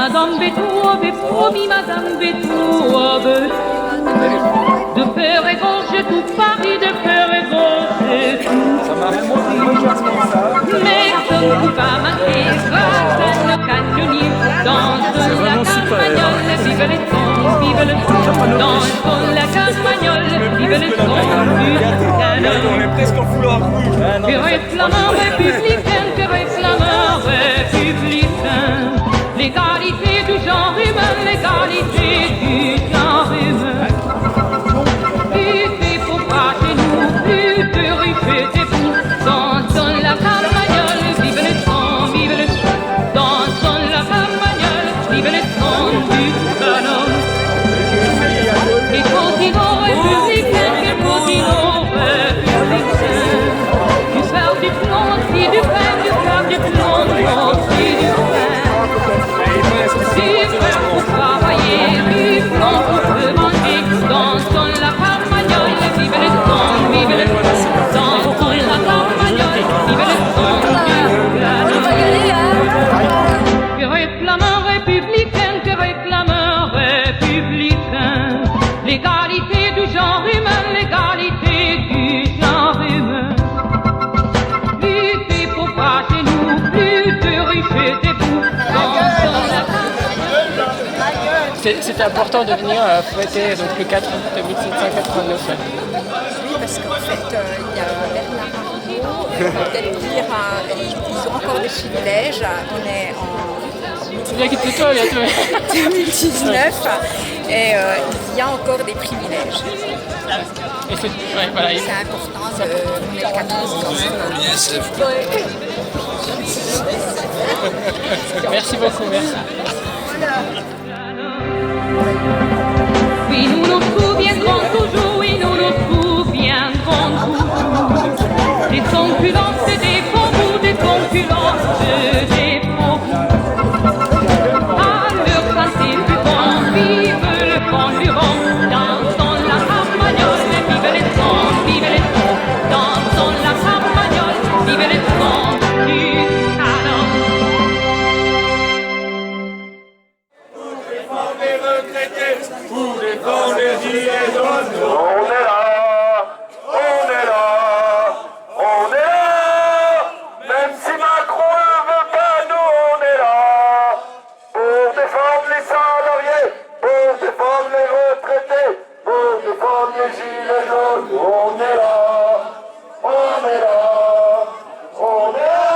Madame Beethoven, promis Madame Beethoven. De peur égorgé tout Paris, de peur égorgé tout. Mais ce qui va marquer grâce à nos canonniers, dans la campagnole, vive les sons, vive le son. Dans la campagnole, vive les sons du canon. On est presque en foulard rouge. Que réclamant républicain, que réclamant républicain. L'égalité du genre humain, l'égalité du genre humain. Lutter pour pas chez nous, plus de riches et des fous. Dans la campagnole, vive les sons, vive les sons. Dans la campagnole, vive les sons du canon. Les continents républicains, les continents républicains. Du fer, du plomb, aussi du pain, du fer, du plomb, aussi du pain. Du fer pour travailler, du plomb pour se manger. Dans la campagnole, vive les sons, vive les sons. Dans la campagnole, vive les sons du canon. Que réclamant républicain, que réclamant républicain. L'égalité du genre humain, l'égalité du genre humain. Lutter pour pas chez nous, plus de riches et des fous. C'était important de venir fêter donc, le 4 août 1789. Oui, parce qu'en fait, il y a Bernard Arnault, peut-être dire, ils ont encore des privilèges. On est en C'est bien qu'il te toi bientôt. 2019 et il y a encore des privilèges. Et C'est important, on est le 4 août quand même. Merci beaucoup, merci. Oui, nous nous souviendrons toujours, oui, nous nous souviendrons toujours. Des conculences et des faux des conculences et des faux à leur santé du vent, vive le vent du vent. Dans la campagnole, vive les sons, vive les sons. Dans la campagnole, vive les sons du canon. Pour défendre les gilets jaunes. On est là, on est là, on est là. Même si Macron ne veut pas, nous on est là. Pour défendre les salariés, pour défendre les retraités, pour défendre les gilets jaunes. On est là, on est là, on est là.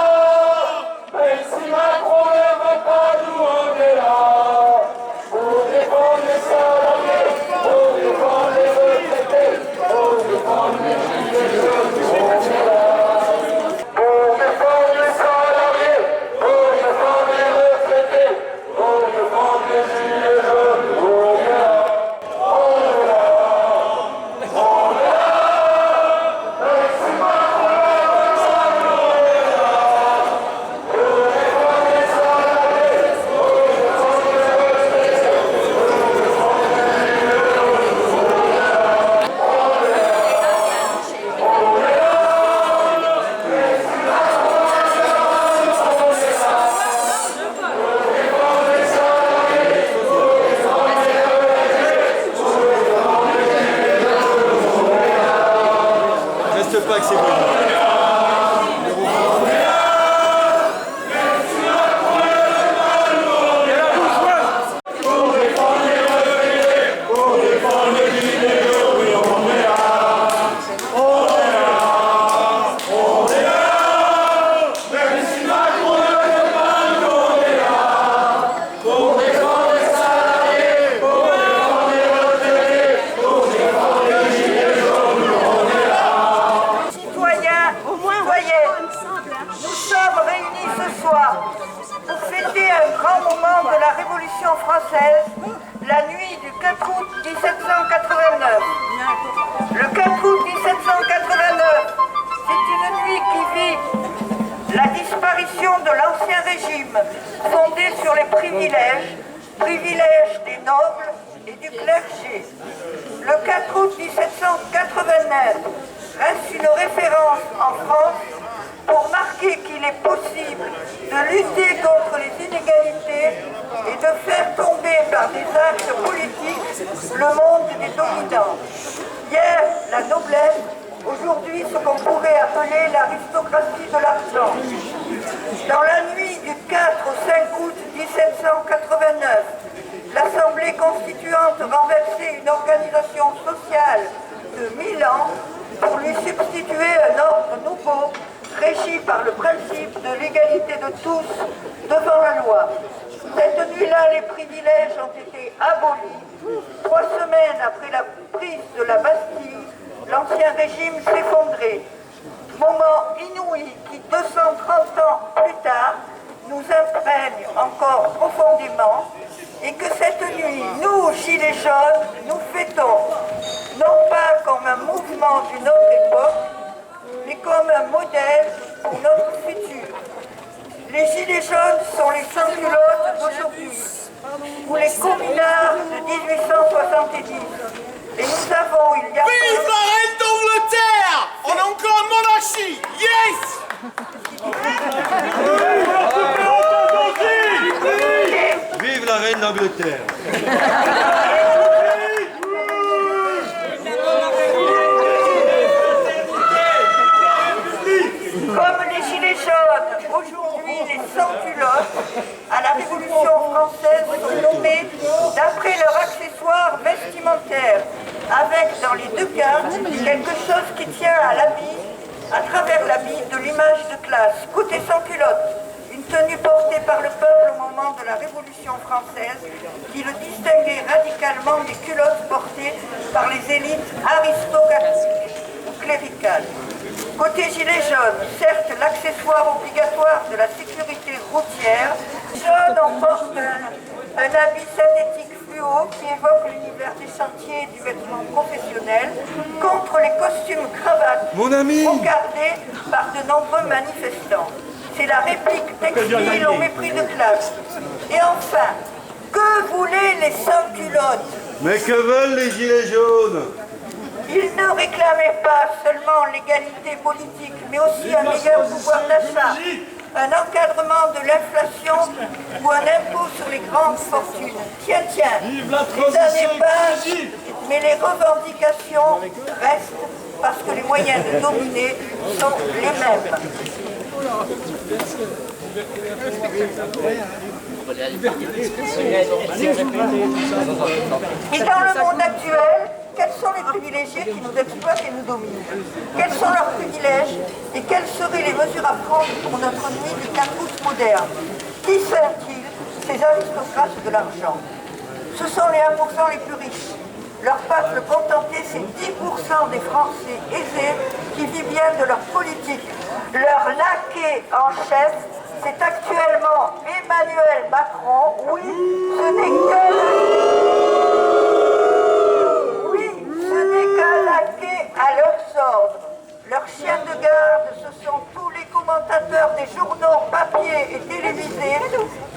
Même si Macron ne veut pas, nous on est là. Pour défendre les salariés, pour défendre les retraités, pour défendre les gilets jaunes, on est là. Pour défendre les salariés, pour défendre les retraités, pour défendre les gilets jaunes, on est là. On est là. On est là. Même si Macron ne veut pas, nous on est là. Pour défendre les salariés, pour défendre les retraités. Reste pas que c'est bon. Citoyens, citoyennes, nous sommes réunis ce soir pour fêter un grand moment de la Révolution française, la nuit du 4 août 1789. Le 4 août 1789, c'est une nuit qui vit la disparition de l'Ancien Régime, fondé sur les privilèges des nobles et du clergé. Le 4 août 1789 reste une référence en France pour marquer qu'il est possible de lutter contre les inégalités et de par des actes politiques le monde des dominants. Hier, la noblesse, aujourd'hui ce qu'on pourrait appeler l'aristocratie de l'argent. Dans la nuit du 4 au 5 août 1789, l'Assemblée constituante renversait une organisation sociale de 1000 ans pour lui substituer un ordre nouveau régi par le principe de l'égalité de tous devant la loi. Cette nuit-là, les privilèges ont été abolis. 3 semaines après la prise de la Bastille, l'ancien régime s'effondrait. Moment inouï qui, 230 ans plus tard, nous imprègne encore profondément et que cette nuit, nous, Gilets jaunes, nous fêtons, non pas comme un mouvement d'une autre époque, mais comme un modèle pour notre futur. Les Gilets jaunes sont les sans-culottes d'aujourd'hui, ou les communards de 1870. Et nous avons, il y a... Vive la reine d'Angleterre! On est encore en monarchie! Yes! Vive la reine d'Angleterre. Comme les Gilets jaunes, aujourd'hui les sans-culottes, à la Révolution française sont nommés d'après leur accessoire vestimentaire, avec dans les deux cas quelque chose qui tient à l'habit, à travers l'habit de l'image de classe. Côté sans-culottes, une tenue portée par le peuple au moment de la Révolution française qui le distinguait radicalement des culottes portées par les élites aristocratiques ou cléricales. Côté gilet jaune, certes l'accessoire obligatoire de la sécurité routière, jaune en porte un habit synthétique fluo qui évoque l'univers des chantiers et du vêtement professionnel contre les costumes cravates regardés par de nombreux manifestants. C'est la réplique textile au mépris de classe. Et enfin, que voulaient les sans-culottes? Mais que veulent les gilets jaunes? Ils ne réclamaient pas seulement l'égalité politique, mais aussi un meilleur pouvoir d'achat, un encadrement de l'inflation ou un impôt sur les grandes fortunes. Tiens, les années passent, mais les revendications restent parce que les moyens de dominer sont les mêmes. Et dans le monde actuel, quels sont les privilégiés qui nous exploitent et nous dominent? Quels sont leurs privilèges et quelles seraient les mesures à prendre pour notre nuit du 4 août moderne? Qui sont-ils, ces aristocrates de l'argent? Ce sont les 1% les plus riches. Leur peuple contenté, c'est 10% des Français aisés qui vivent bien de leur politique. Leur laquais en chef, c'est actuellement Emmanuel Macron. Oui, ce n'est qu'un laquais à leurs ordres. Leurs chiens de garde, ce sont tous les commentateurs des journaux papier et télévisés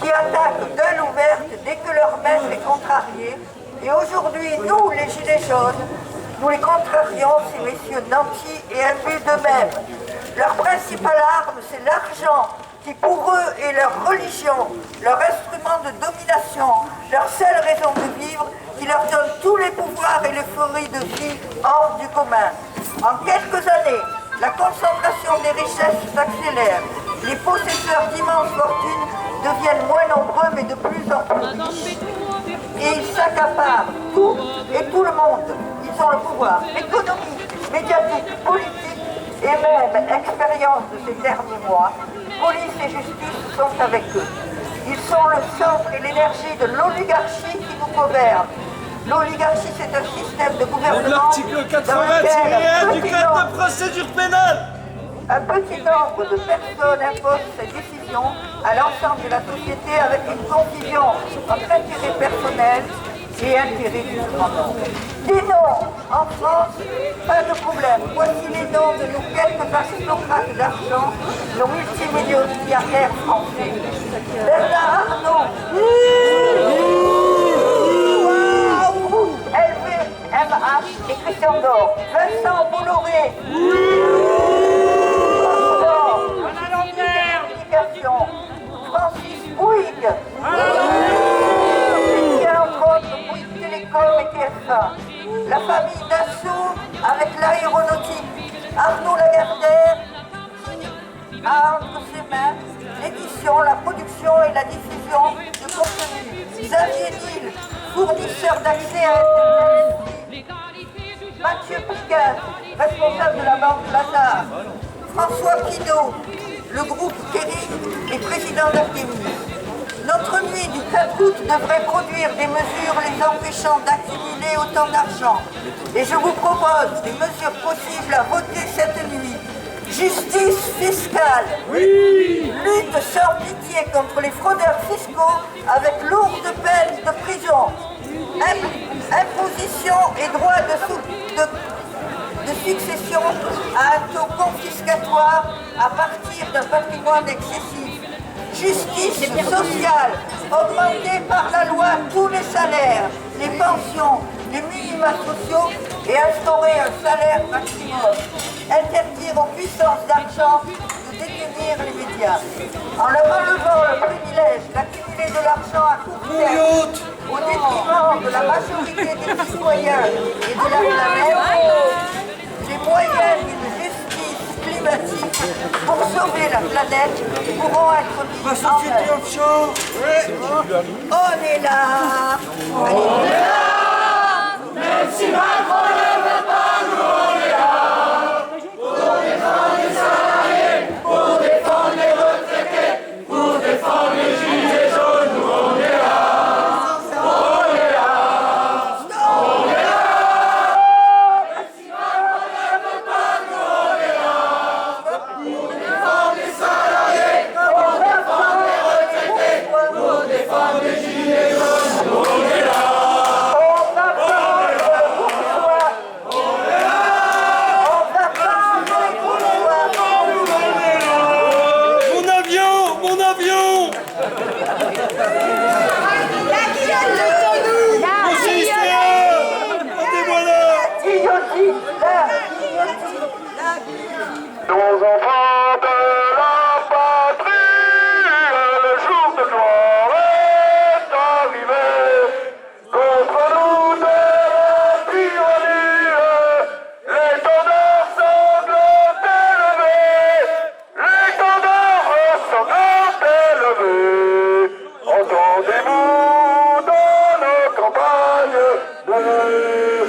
qui attaquent gueule ouverte dès que leur maître est contrarié. Et aujourd'hui, nous, les gilets jaunes, nous les contrarions, ces messieurs nantis et imbus d'eux-mêmes. Leur principale arme, c'est l'argent, qui pour eux est leur religion, leur instrument de domination, leur seule raison de vivre, qui leur donne tous les pouvoirs et l'euphorie de vie hors du commun. En quelques années, la concentration des richesses s'accélère. Les possesseurs d'immenses fortunes deviennent moins nombreux, mais de plus en plus riches. Et ils s'accaparent tout et tout le monde. Ils ont le pouvoir économique, médiatique, politique et même expérience de ces derniers mois. Police et justice sont avec eux. Ils sont le centre et l'énergie de l'oligarchie qui nous gouverne. L'oligarchie, c'est un système de gouvernement. L'article 80-1 du Code de procédure pénale. Un petit nombre de personnes imposent ces décisions à l'ensemble de la société avec une confusion entre intérêt personnel et intérêt du grand nombre. Des noms en France, pas de problème. Voici les noms de nos quelques aristocrates d'argent, nos multimilliardaires français. Bernard Arnault, LVMH et Christian Dior. Vincent Bolloré, Francis Bouygues, Christian Xavier Nil, fournisseur d'accès à Internet. Mathieu Picard, responsable de la banque Lazare. François Pinault, le groupe Kering et président d'Artemis. Notre nuit du 4 août devrait produire des mesures les empêchant d'accumuler autant d'argent. Et je vous propose des mesures possibles à voter cette nuit. Justice fiscale. Oui. Lutte sans pitié contre les fraudeurs fiscaux avec lourde peine de prison. Imposition et droit de succession à un taux confiscatoire à partir d'un patrimoine excessif. Justice sociale, augmenter par la loi tous les salaires, les pensions, les minima sociaux et instaurer un salaire maximum. Interdire aux puissances d'argent de détenir les médias. En leur enlevant le privilège d'accumuler de l'argent à court terme au détriment de la majorité des citoyens et de la planète, les moyens d'une justice climatique pour sauver la planète pourront être mis en œuvre. On est là. On est là. Même si Macron ne veut pas, nous on est là. Pour défendre les salariés, pour défendre les retraités, pour défendre les gilets jaunes, nous on est là. On est là. On est là. Même si Macron ne veut pas, nous on est là. Pour défendre les salariés, pour défendre les retraités, pour défendre les gilets jaunes, nous on est là. Nos enfants de la patrie, le jour de gloire est arrivé. Contre nous de la tyrannie, l'étendard sanglant élevé, l'étendard sanglant élevé. Entendez-vous dans nos campagnes de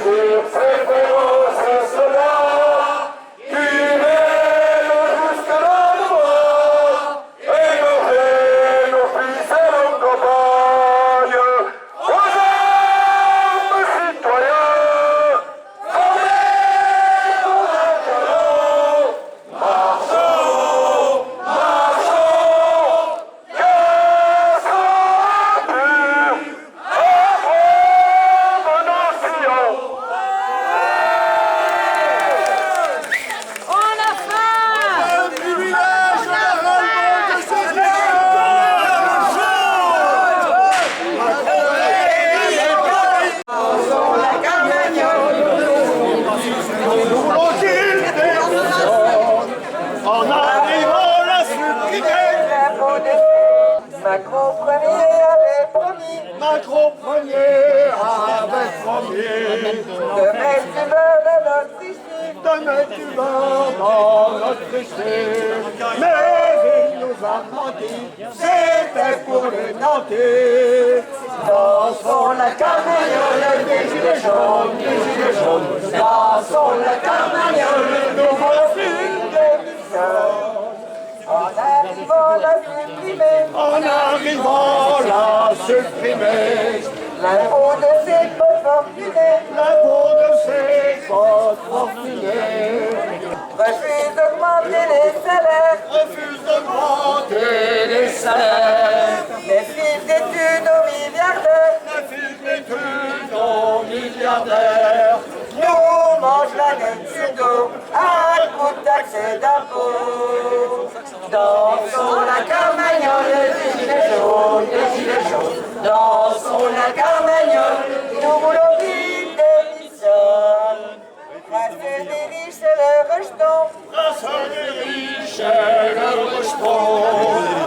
dire ces féroces soldats qui mènent jusque dans nos bois et nos fils et nos campagnes. Aux armes, citoyens, formez vos canons, marchons, marchons, que sera pur, apprendre nos sillons. En arrivant la supprimer. Macron premier avait promis Macron premier avait promis de mettre du beurre dans notre issue. de mettre du beurre dans notre issue. Mais il nous a menti, c'était pour les nantis. Dansons la carmagnole des gilets jaunes, des gilets jaunes. Dansons la carmagnole, nous voici l'émission. En arrivant la supprimer, En arrivant la supprimer, l'impôt de ces potes fortunés l'impôt de ces potes fortunés. refuse d'augmenter les salaires. Refuse d'augmenter les salaires. Les fils d'études aux milliardaires Les fils d'études aux milliardaires. nous mangent la laine sur dos à coup de taxes et d'impôts. Dansons la carmagnole des gilets jaunes, des gilets jaunes. Dansons la carmagnole, nous voulons vite démissionne. Grâce des riches et le rejetons, Grâce à des riches et le rejeton.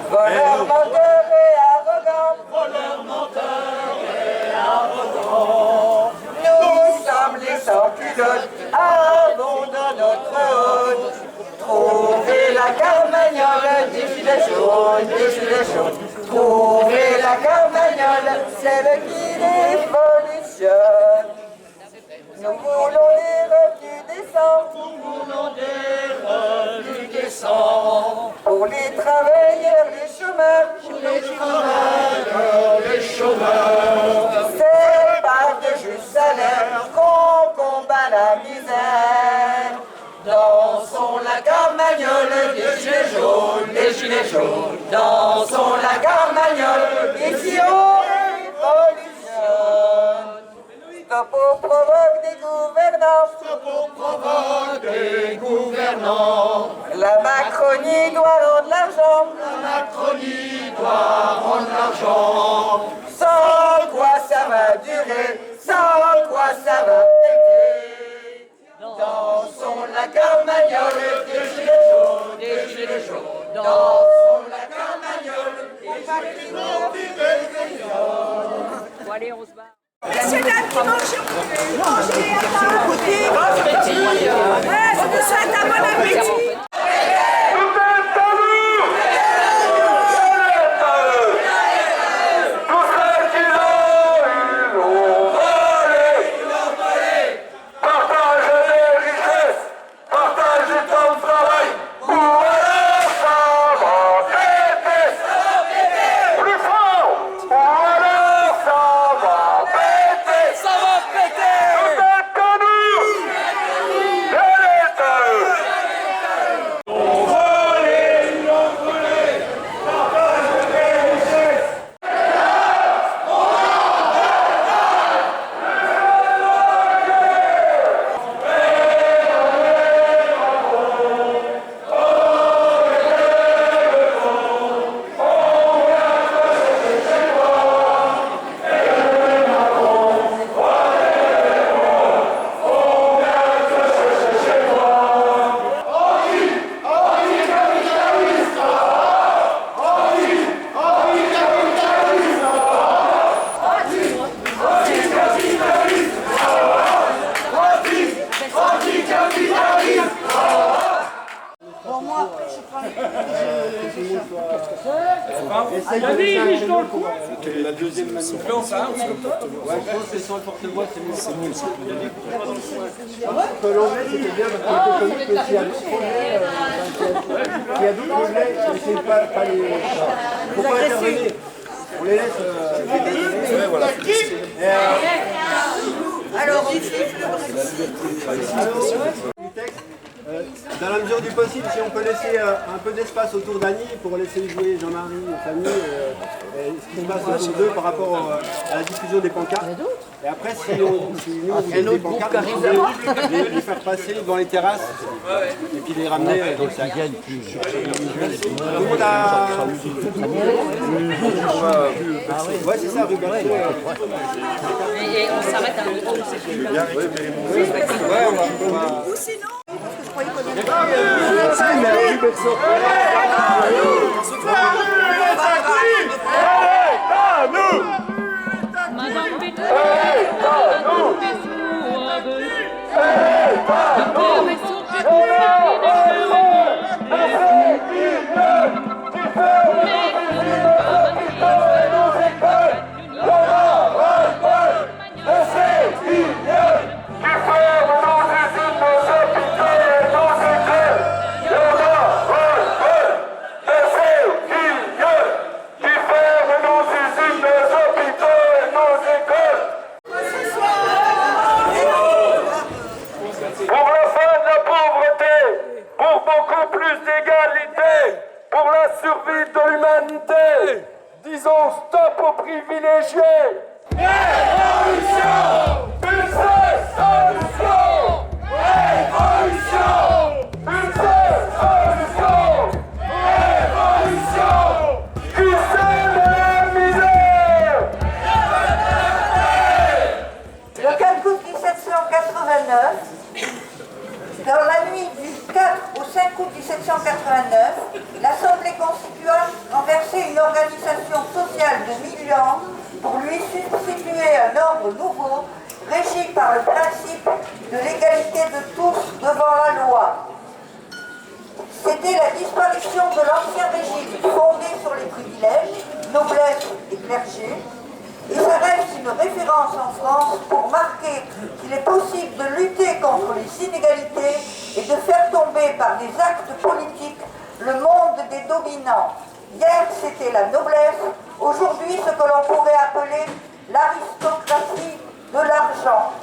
voleurs, menteurs et arrogants. Voleurs, menteurs et arrogants. Nous sommes les sans-culottes, avons dans notre honte trouvé la carmagnole des gilets jaunes, des gilets jaunes. Trouvez la carmagnole Carmagnole, celle qui révolutionne. Nous voulons des revenus décents. Pour les travailleurs, les chômeurs. C'est par de justes salaires qu'on combat la misère. Dansons la Carmagnole, des gilets jaunes, des gilets jaunes. Dansons la Carmagnole, ici on révolutionne. Stop au provoque des gouvernants. La Macronie doit rendre l'argent. Sans quoi ça va durer, sans quoi ça va péter. Dansons la Carmagnole, des gilets jaunes, Dansons la Carmagnole, des gilets jaunes. Bon, allez, on se bat. Messieurs, dames, qui mangez à table. Je vous souhaite un bon appétit. La deuxième manif. Ouais, je pense que c'est sur le porte-voix, c'est mieux. L'anglais c'était bien parce qu'il était connu que s'il y a d'autres projets, s'il y a d'autres projets, c'est pas les... Faut pas intervenir. On les laisse... voilà. Alors, dans la mesure du possible, si on peut laisser un peu d'espace autour d'Annie pour laisser jouer Jean-Marie et Fanny, ce qui se passe autour d'eux par rapport à la diffusion des pancartes. Et après, si nous, on fait des pancartes, on peut les faire passer dans les terrasses et puis les ramener dans le sac. Tout le monde a... Ouais, c'est ça, rue Berthaud. Et on s'arrête à un endroit où c'est plus bas. Ouais, on va... ou sinon, Madame Pétain, Madame survie de l'humanité. Disons stop aux privilégiés. Révolution, une seule solution. Révolution, une seule solution. Révolution, qui sème la misère. le 4 août 1789, dans la nuit du 4 au 5 août 1789, l'Assemblée constituante renversait une organisation sociale de Milan pour lui substituer un ordre nouveau régi par le principe de l'égalité de tous devant la loi. C'était la disparition de l'ancien régime fondé sur les privilèges, noblesse et clergé, une référence en France pour marquer qu'il est possible de lutter contre les inégalités et de faire tomber par des actes politiques le monde des dominants. Hier, c'était la noblesse, aujourd'hui, ce que l'on pourrait appeler l'aristocratie de l'argent.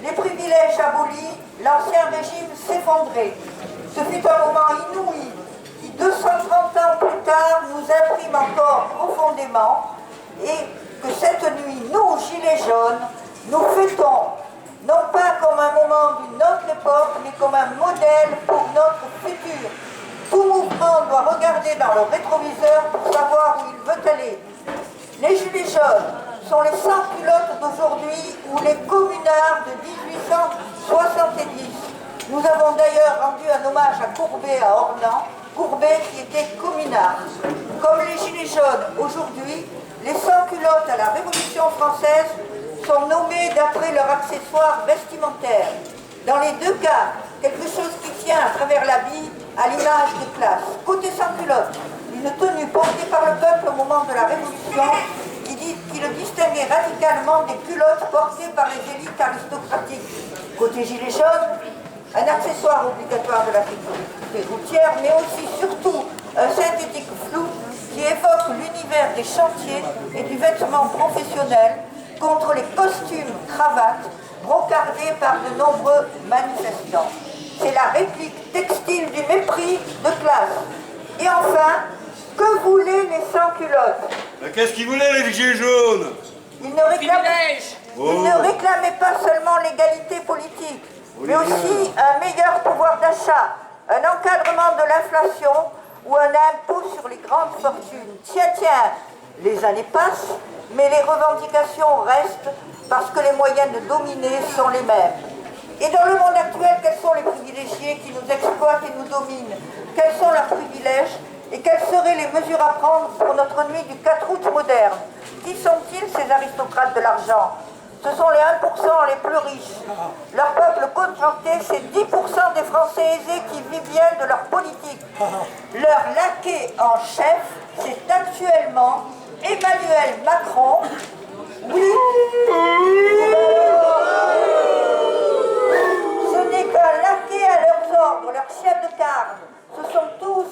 Les privilèges abolis, l'ancien régime s'effondrait. Ce fut un moment inouï qui, 230 ans plus tard, nous imprime encore profondément et que cette nuit, nous, Gilets jaunes, nous fêtons, non pas comme un moment d'une autre époque, mais comme un modèle pour notre futur. Tout mouvement doit regarder dans le rétroviseur pour savoir où il veut aller. Les Gilets jaunes sont les sans-culottes d'aujourd'hui ou les communards de 1870. Nous avons d'ailleurs rendu un hommage à Courbet à Ornans, Courbet qui était communard. Comme les Gilets jaunes aujourd'hui, les sans-culottes à la Révolution française sont nommés d'après leur accessoire vestimentaire. Dans les deux cas, quelque chose qui tient à travers l'habit à l'image de classe. Côté sans-culotte, une tenue portée par le peuple au moment de la Révolution qui le distinguait radicalement des culottes portées par les élites aristocratiques. Côté gilet jaune, un accessoire obligatoire de la sécurité routière, mais aussi surtout un synthétique flou qui évoque l'univers des chantiers et du vêtement professionnel contre les costumes cravates brocardés par de nombreux manifestants. C'est la réplique textile du mépris de classe. Et enfin, que voulaient les sans-culottes? Qu'est-ce qu'ils voulaient les gilets jaunes? Ils ne réclamaient pas seulement l'égalité politique, mais aussi un meilleur pouvoir d'achat, un encadrement de l'inflation ou un impôt sur les grandes fortunes. Tiens, les années passent, mais les revendications restent parce que les moyens de dominer sont les mêmes. Et dans le monde actuel, quels sont les privilégiés qui nous exploitent et nous dominent? Quels sont leurs privilèges? Et quelles seraient les mesures à prendre pour notre nuit du 4 août moderne? Qui sont-ils, ces aristocrates de l'argent? Ce sont les 1% les plus riches. Leur peuple contracté, c'est 10% des Français aisés qui vivent bien de leur politique. Leur laquais en chef, c'est actuellement Emmanuel Macron. Oui. Ce n'est qu'un laquais à leurs ordres, leurs chefs de garde. Ce sont tous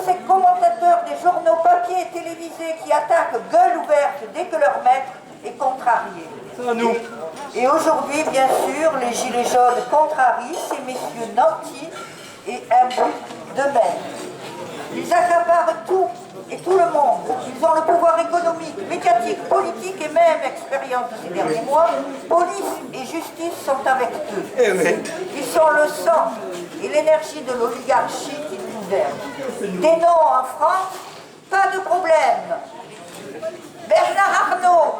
ces commentateurs des journaux papier et télévisés qui attaquent gueule ouverte dès que leur maître est contrarié. Et aujourd'hui, bien sûr, les gilets jaunes contrarient ces messieurs nantis et imbus de même. Ils accaparent tout et tout le monde. Ils ont le pouvoir économique, médiatique, politique et même, expérience de ces derniers mois, police et justice sont avec eux. Ils sont le sang et l'énergie de l'oligarchie qui nous gouverne. Des noms en France, pas de problème. Bernard Arnault.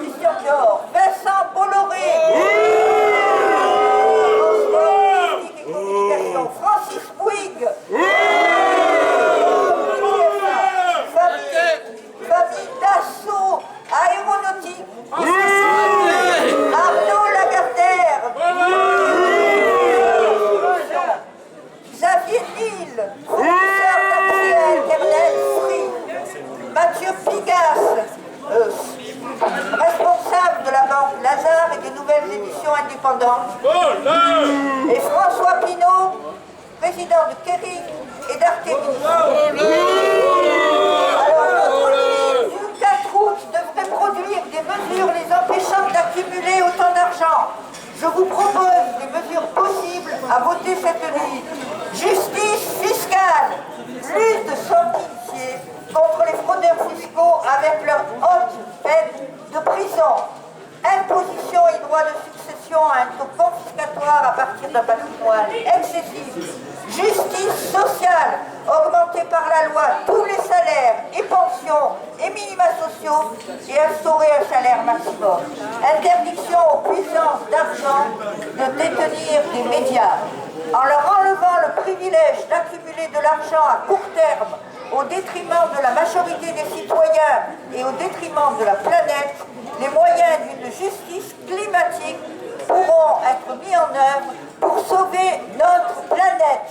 Christian Dior. Vincent Bolloré. Francis Bouygues. Famille Dassault Aéronautique. Arnaud Lagardère. Xavier Niel, fournisseur d'accès à Internet Free. Mathieu Pigasse, responsable de la banque Lazare et des nouvelles éditions indépendantes. Et François Pinault, président de Kering et d'Artémis. Alors notre ligne du 4 août devrait produire des mesures les empêchant d'accumuler autant d'argent. Je vous propose des mesures possibles à voter cette nuit. Justice fiscale, lutte sans pitié contre les fraudeurs fiscaux avec leur haute peine de prison, imposition et droit de succession à un taux confiscatoire à partir d'un patrimoine excessif, justice sociale, augmenter par la loi tous les salaires et pensions et minima sociaux et instaurer un salaire maximum, interdiction aux puissances d'argent de détenir des médias, en leur enlevant le privilège d'accumuler de l'argent à court terme au détriment de la majorité des citoyens et au détriment de la planète, les moyens d'une justice climatique pourront être mis en œuvre pour sauver notre planète.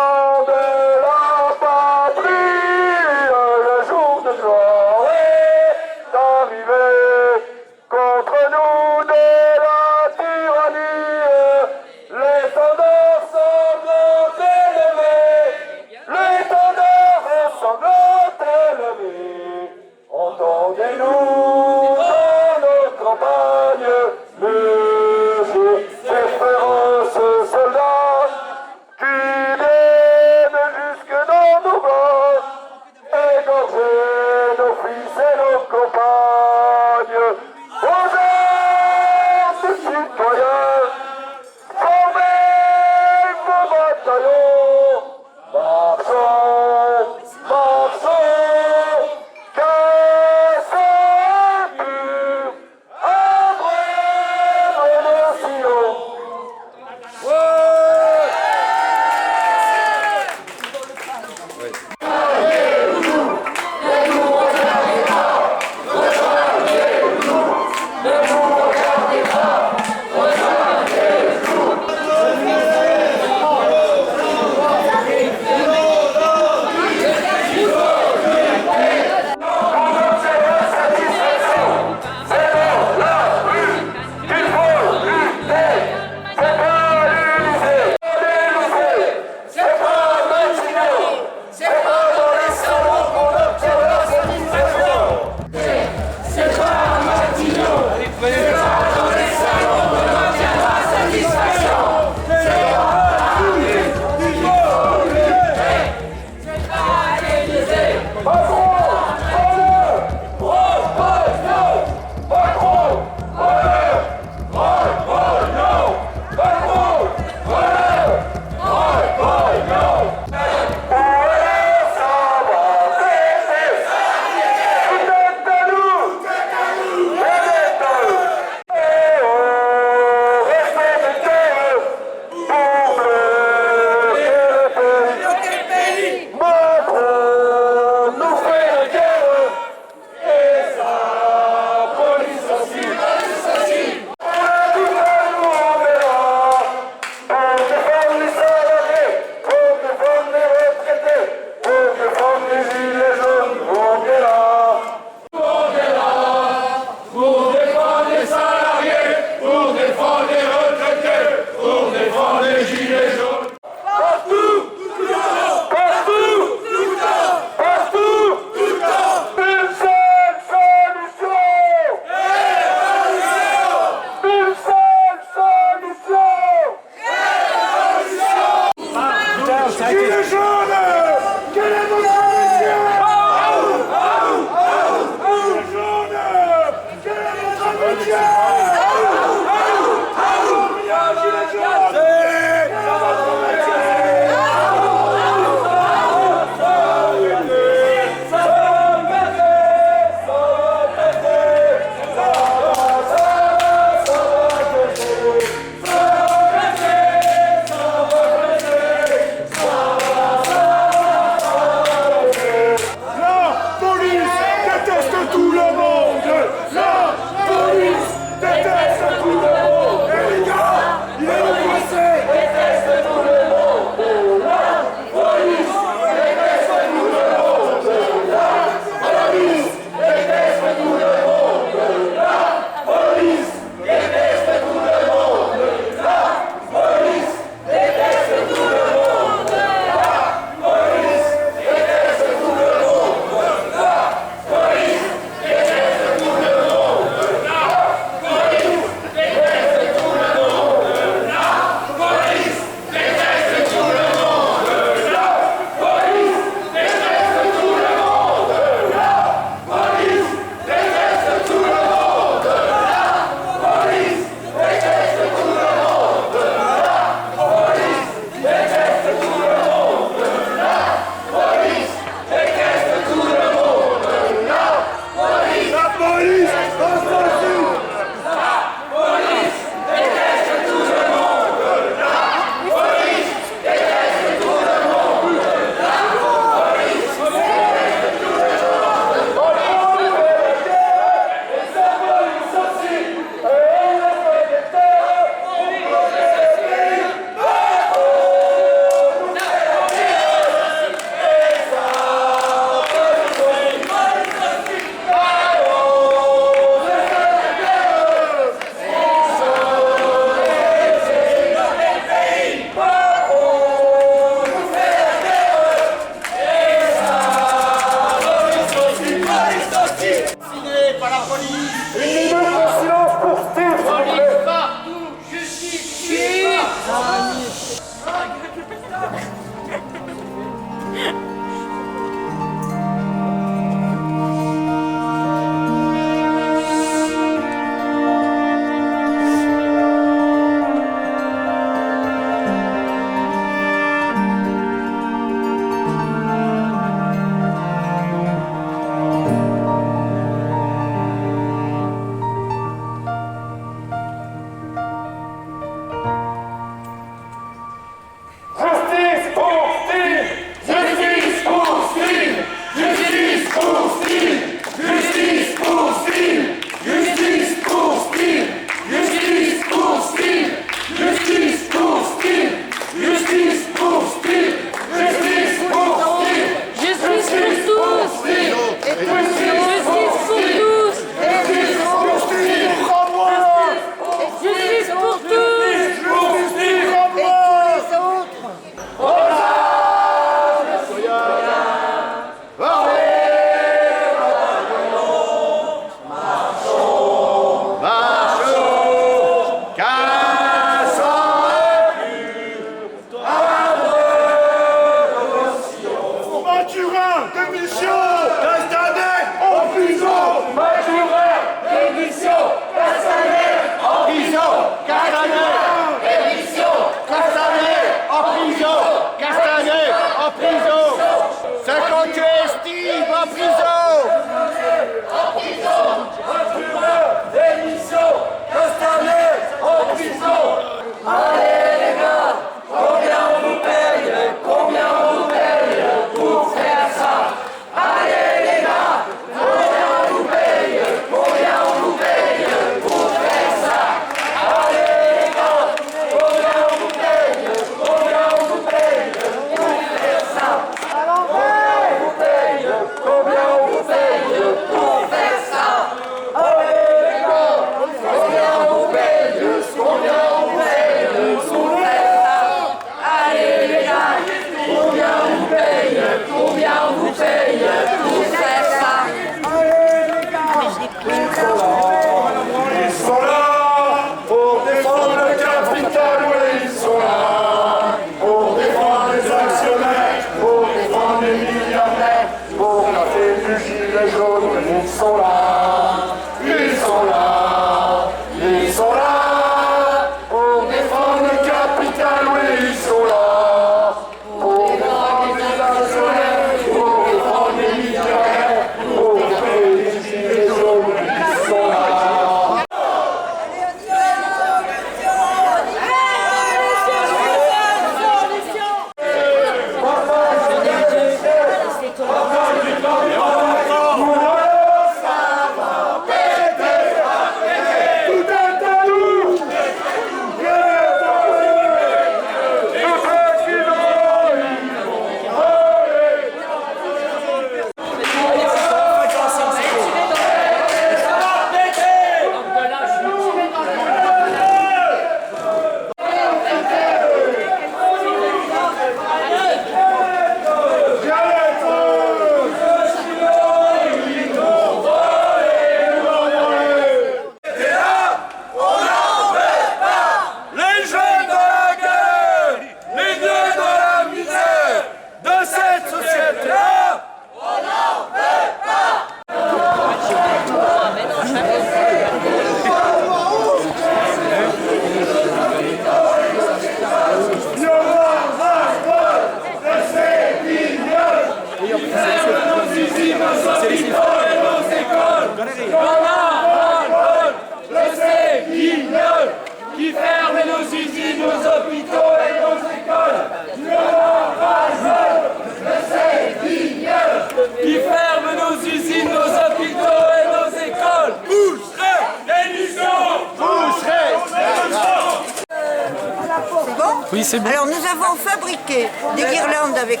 Oui, c'est bon. Alors nous avons fabriqué des guirlandes avec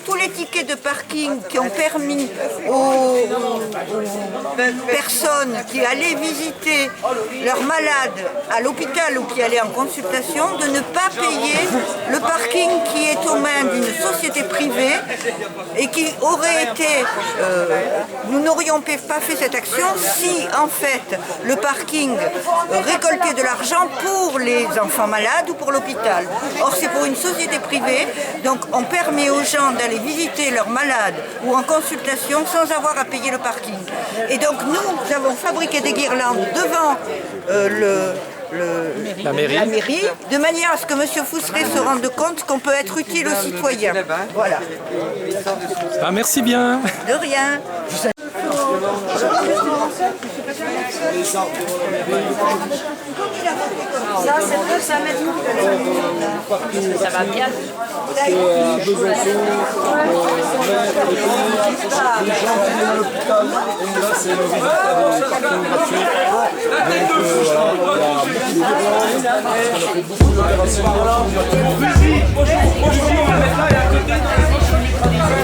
tous les tickets de parking qui ont permis aux personnes qui allaient visiter leurs malades à l'hôpital ou qui allaient en consultation de ne pas payer le parking qui est aux mains d'une société privée et qui aurait été... nous n'aurions pas fait cette action si en fait le parking récoltait de l'argent pour les enfants malades ou pour l'hôpital. Or c'est pour une société privée, donc on permet aux gens d'aller visiter leurs malades ou en consultation sans avoir à payer le parking. Et donc nous avons fabriqué des guirlandes devant la mairie, de manière à ce que M. Fousseret se rende compte qu'on peut être utile aux citoyens. Voilà. Ah, merci bien. De rien. Ça, c'est 200 mètres. Ça va bien. Parce qu'à Besançon, les gens qui viennent à l'hôpital, et là c'est le résultat des parkings gratuits. Donc voilà, il y a beaucoup de guirlandes, on a fait beaucoup d'opérations.